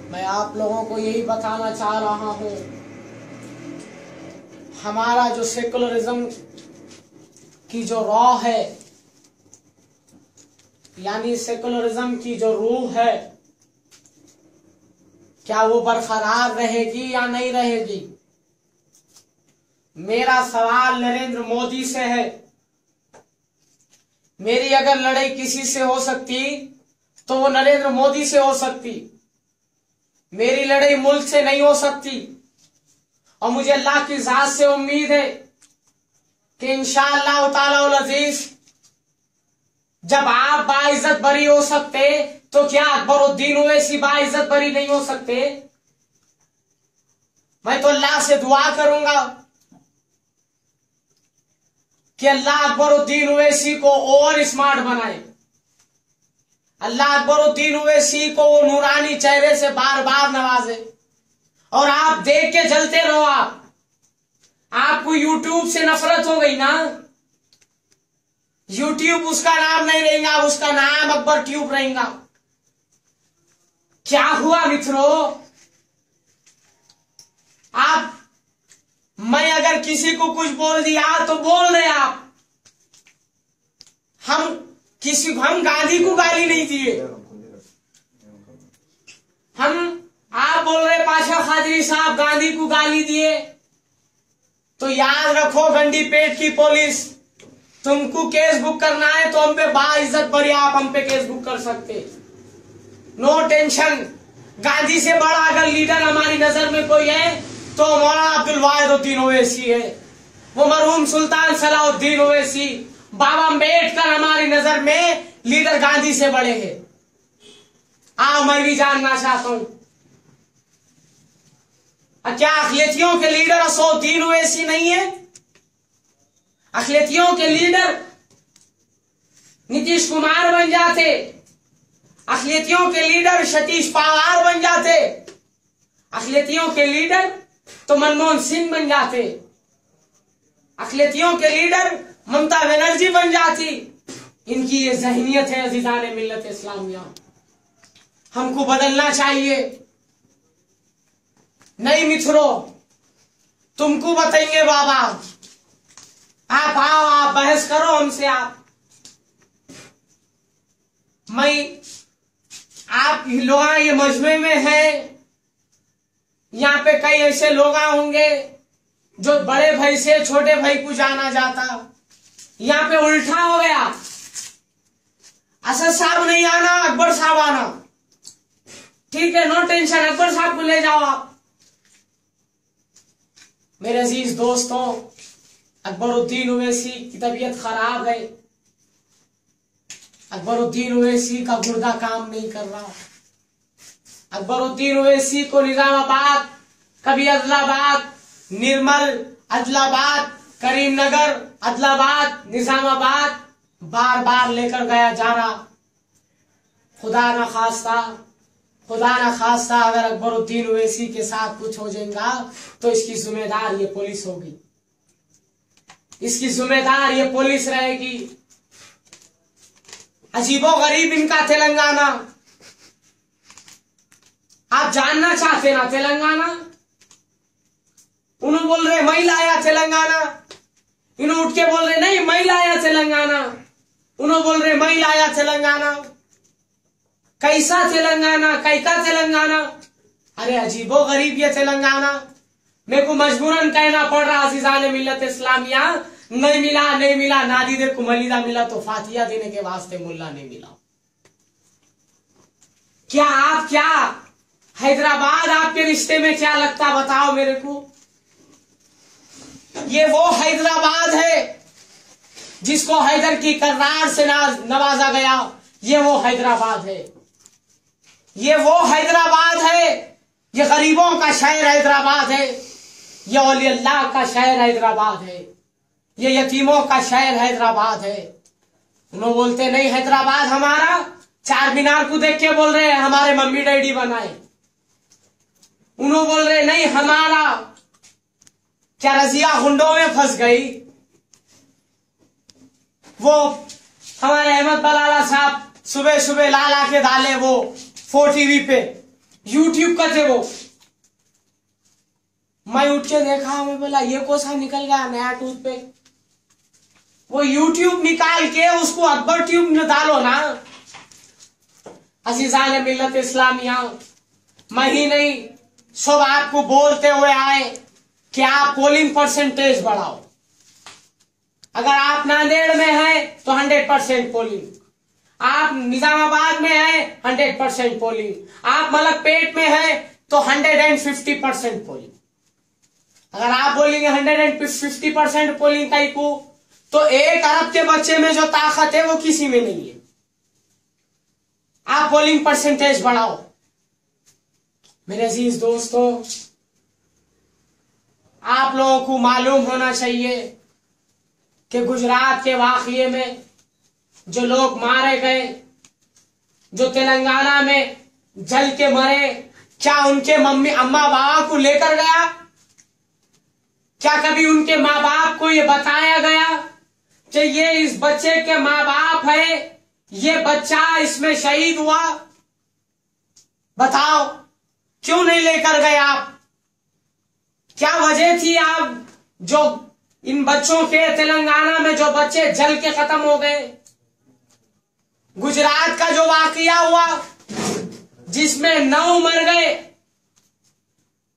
मैं आप लोगों को यही बताना चाह रहा हूं, हमारा जो सेकुलरिज्म की जो रॉ है, यानी सेकुलरिज्म की जो रूह है, क्या वो बरकरार रहेगी या नहीं रहेगी? मेरा सवाल नरेंद्र मोदी से है। मेरी अगर लड़ाई किसी से हो सकती तो वो नरेंद्र मोदी से हो सकती। मेरी लड़ाई मुल्क से नहीं हो सकती। और मुझे अल्लाह की जात से उम्मीद है कि इंशाअल्लाह ताला अजीज जब आप बाइज्जत बरी हो सकते तो क्या अकबरुद्दीन ओवैसी बाइज्जत बरी नहीं हो सकते? मैं तो अल्लाह से दुआ करूंगा कि अल्लाह अकबरुद्दीन ओवैसी को और स्मार्ट बनाए। अल्लाह अकबरुद्दीन ओवैसी को वो नूरानी चेहरे से बार बार नवाजे और आप देख के जलते रहो। आपको यूट्यूब से नफरत हो गई ना? यूट्यूब उसका नाम नहीं रहेगा, उसका नाम अकबर ट्यूब रहेगा। क्या हुआ मित्रों? मैं अगर किसी को कुछ बोल दिया तो बोल रहे आप। हम गांधी को गाली नहीं दिए। आप बोल रहे पाशा खादरी साहब गांधी को गाली दिए, तो याद रखो गंडी पेट की पुलिस, तुमको केस बुक करना है तो हम पे बाइज्जत बरी आप हम पे केस बुक कर सकते, नो टेंशन। गांधी से बड़ा अगर लीडर हमारी नजर में कोई है तो मौलाना अब्दुल वाहिदुद्दीन ओवैसी है, वो मरहूम सुल्तान सलाउद्दीन ओवैसी, बाबा अम्बेडकर हमारी नजर में लीडर गांधी से बड़े हैं। मैं भी जानना चाहता हूं, क्या अखिलेतियों के लीडर असदुद्दीन ओवैसी नहीं है? अखिलेतियों के लीडर नीतीश कुमार बन जाते, अखिलेतियों के लीडर सतीश पवार बन जाते, अखिलेतियों के लीडर तो मनमोहन सिंह बन जाते, अखिलेतियों के लीडर ममता बनर्जी बन जाती। इनकी ये जहनियत है अजीजान मिल्लत इस्लामिया, हमको बदलना चाहिए। नहीं मित्रों, तुमको बताएंगे बाबा, आप आओ, आप बहस करो हमसे। आप लोग ये मजमे में हैं, यहाँ पे कई ऐसे लोग होंगे जो बड़े भाई से छोटे भाई को जाना जाता। यहाँ पे उल्टा हो गया, असद साहब नहीं आना, अकबर साहब आना। ठीक है, नो टेंशन, अकबर साहब को ले जाओ आप। मेरे अजीज दोस्तों, अकबरुद्दीन ओवैसी की तबीयत खराब है। अकबरुद्दीन ओवैसी का गुर्दा काम नहीं कर रहा। अकबरुद्दीन ओवैसी को निजामाबाद, कभी अदलाबाद, निर्मल, अदलाबाद, करीमनगर, अदलाबाद, निजामाबाद बार बार लेकर गया जा रहा। खुदा ना खास्ता अगर अकबरुद्दीन ओवैसी के साथ कुछ हो जाएगा तो इसकी जिम्मेदार ये पुलिस होगी, इसकी जिम्मेदार ये पुलिस रहेगी। अजीबो गरीब इनका तेलंगाना। आप जानना चाहते ना तेलंगाना? उन्होंने बोल रहे मैं लाया तेलंगाना, इन्होंने उठ के बोल रहे नहीं मैं लाया तेलंगाना, उन्होंने बोल रहे मैं लाया तेलंगाना। कैसा तेलंगाना, कैका तेलंगाना? अरे अजीबो गरीब ये तेलंगाना। मेरे को मजबूरन कहना पड़ रहा अजीजान मिल्लत इस्लामिया, नहीं मिला नादीदे को मलिदा मिला तो फातिया देने के वास्ते मुल्ला नहीं मिला। क्या हैदराबाद आपके रिश्ते में क्या लगता बताओ मेरे को? ये वो हैदराबाद है जिसको हैदर की करार से नवाजा गया। ये वो हैदराबाद है, ये वो हैदराबाद है, ये गरीबों का शहर हैदराबाद है, ये औली अल्लाह का शहर हैदराबाद है, ये यतीमों का शहर हैदराबाद है। उन्होंने बोलते नहीं हैदराबाद हमारा, चार मीनार को देख के बोल रहे हैं हमारे मम्मी डैडी बनाए। उन्होंने बोल रहे नहीं हमारा। क्या रजिया हुंडों में फंस गई? वो हमारे अहमद बलाला साहब सुबह सुबह ला के डाले वो 4 टीवी पे यूट्यूब का थे वो। मैं उठ के देखा, मैं बोला ये कौन सा निकल गया नया टूथपिक। वो यूट्यूब निकाल के उसको अकबर ट्यूब में डालो ना। अजीजान मिल्लत इस्लामिया, मैं ही नहीं सब आपको बोलते हुए आए कि आप पोलिंग परसेंटेज बढ़ाओ। अगर आप नांदेड़ में हैं तो 100% पोलिंग, आप निजामाबाद में हैं 100% पोलिंग, आप मलकपेट में हैं तो 150% पोलिंग। अगर आप बोलेंगे 150% पोलिंग टाइप को, तो 1 अरब के बच्चे में जो ताकत है वो किसी में नहीं है। आप पोलिंग परसेंटेज बढ़ाओ। मेरे अजीज दोस्तों, आप लोगों को मालूम होना चाहिए कि गुजरात के वाकये में जो लोग मारे गए, जो तेलंगाना में जल के मरे, क्या उनके मम्मी अम्मा बाबा को लेकर गया? क्या कभी उनके माँ बाप को ये बताया गया कि ये इस बच्चे के माँ बाप है, ये बच्चा इसमें शहीद हुआ? बताओ, क्यों नहीं लेकर गए आप? क्या वजह थी आप जो इन बच्चों के, तेलंगाना में जो बच्चे जल के खत्म हो गए, गुजरात का जो वाकया हुआ जिसमें 9 मर गए,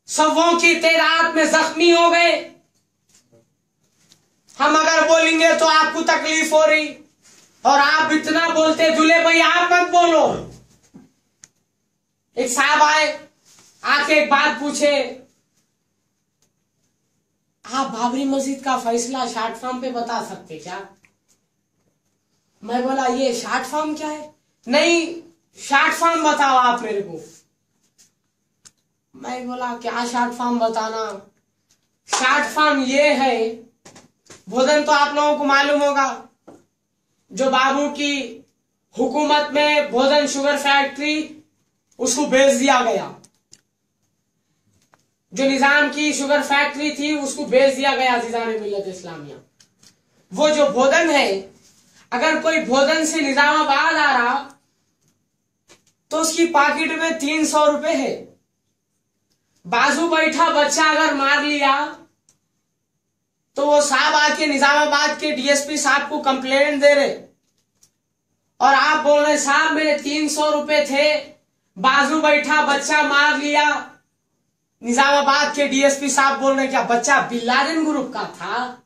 सबों की तादाद में जख्मी हो गए, हम अगर बोलेंगे तो आपको तकलीफ हो रही और आप इतना बोलते। दूल्हे भाई आप मत बोलो। एक साहब आए, आके एक बात पूछे, आप बाबरी मस्जिद का फैसला शॉर्ट फॉर्म पे बता सकते क्या? मैं बोला ये शॉर्ट फॉर्म क्या है? नहीं, शॉर्ट फॉर्म बताओ आप मेरे को। मैं बोला क्या शॉर्ट फॉर्म बताना? शॉर्ट फॉर्म ये है, भोजन तो आप लोगों को मालूम होगा, जो बाबू की हुकूमत में भोजन शुगर फैक्ट्री उसको बेच दिया गया, जो निजाम की शुगर फैक्ट्री थी उसको बेच दिया गया अजीजान मिल्लत इस्लामिया। वो जो भोजन है, अगर कोई भोजन से निजामाबाद आ रहा तो उसकी पॉकेट में 300 रुपए है। बाजू बैठा बच्चा अगर मार लिया तो वो साहब आके निजामाबाद के डीएसपी साहब को कंप्लेंट दे रहे और आप बोल रहे साहब मेरे 300 रुपए थे, बाजू बैठा बच्चा मार लिया। निजामाबाद के डीएसपी साहब बोल रहे क्या बच्चा बिन लादेन ग्रुप का था?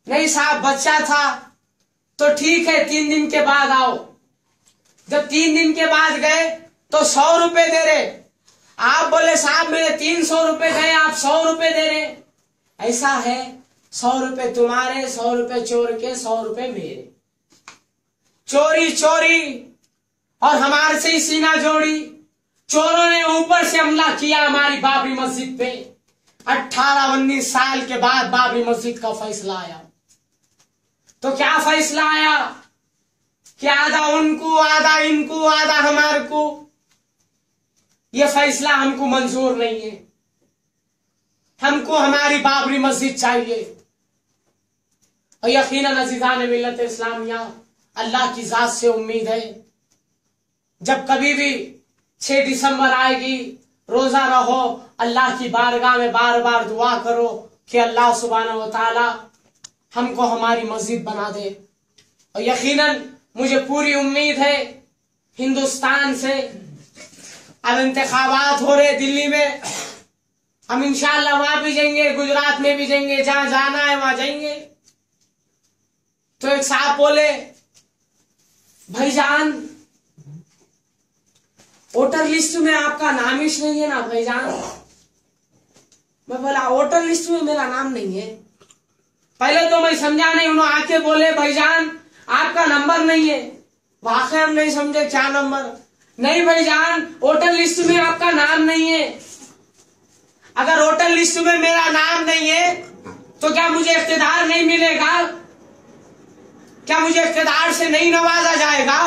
नहीं साहब, बच्चा था। तो ठीक है, 3 दिन के बाद आओ। जब 3 दिन के बाद गए तो 100 रुपए दे रहे। आप बोले साहब मेरे 300 रुपए गए, आप 100 रुपए दे रहे। ऐसा है, 100 रुपए तुम्हारे, 100 रुपए चोर के, 100 रुपए मेरे। चोरी चोरी और हमारे से ही सीना जोड़ी। चोरों ने ऊपर से हमला किया हमारी बाबरी मस्जिद पे। 18-19 साल के बाद बाबरी मस्जिद का फैसला आया। तो क्या फैसला आया कि आधा उनको, आधा इनको, आधा हमारे को? यह फैसला हमको मंजूर नहीं है। हमको हमारी बाबरी मस्जिद चाहिए। और यकीनन अज़ीज़ान मिल्लत इस्लामिया, अल्लाह की जात से उम्मीद है जब कभी भी 6 दिसंबर आएगी, रोजा रहो, अल्लाह की बारगाह में बार बार दुआ करो कि अल्लाह सुब्हानहू व तआला हमको हमारी मस्जिद बना दे। और यकीनन मुझे पूरी उम्मीद है हिंदुस्तान से अब इंतखाबात हो रहे दिल्ली में, हम इंशाअल्लाह वहां भी जाएंगे, गुजरात में भी जाएंगे, जहां जाना है वहां जाएंगे। तो एक साहब बोले भाईजान वोटर लिस्ट में आपका नाम ही नहीं है ना भाईजान? मैं बोला वोटर लिस्ट में मेरा नाम नहीं है। पहले तो मैं समझा नहीं, उन्होंने आके बोले भाईजान आपका नंबर नहीं है। वाकई हम नहीं समझे क्या नंबर? नहीं भाईजान, वोटर लिस्ट में आपका नाम नहीं है। अगर वोटर लिस्ट में मेरा नाम नहीं है तो क्या मुझे इख्तिदार नहीं मिलेगा? क्या मुझे इख्तिदार से नहीं नवाजा जाएगा?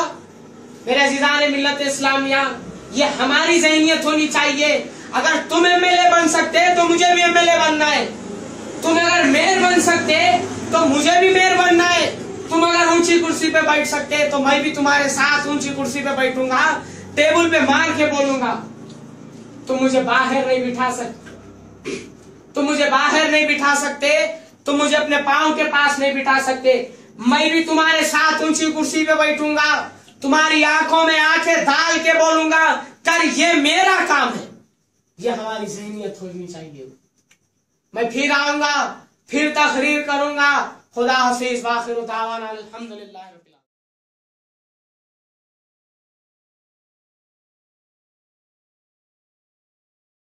मेरे अज़ीज़ान मिल्लत इस्लामिया, ये हमारी ज़हनियत होनी चाहिए। अगर तुम एमएलए बन सकते तो मुझे भी एमएलए बनना है। तुम अगर मेयर बन सकते तो मुझे भी मेयर बनना है। तुम अगर ऊंची कुर्सी पे बैठ सकते तो मैं भी तुम्हारे साथ ऊंची कुर्सी पे बैठूंगा, टेबल पे मार के बोलूंगा तुम मुझे बाहर नहीं बिठा सकते, तुम मुझे बाहर नहीं बिठा सकते, तुम मुझे अपने पांव के पास नहीं बिठा सकते। मैं भी तुम्हारे साथ ऊंची कुर्सी पे बैठूंगा, तुम्हारी आंखों में आंखें डाल के बोलूंगा कर ये मेरा काम है। ये हमारी ज़हनियत होनी चाहिए। मैं फिर आऊंगा, फिर तकरीर करूंगा। खुदा हाफिज, वाखिर दावाना अल्हम्दुलिल्लाह।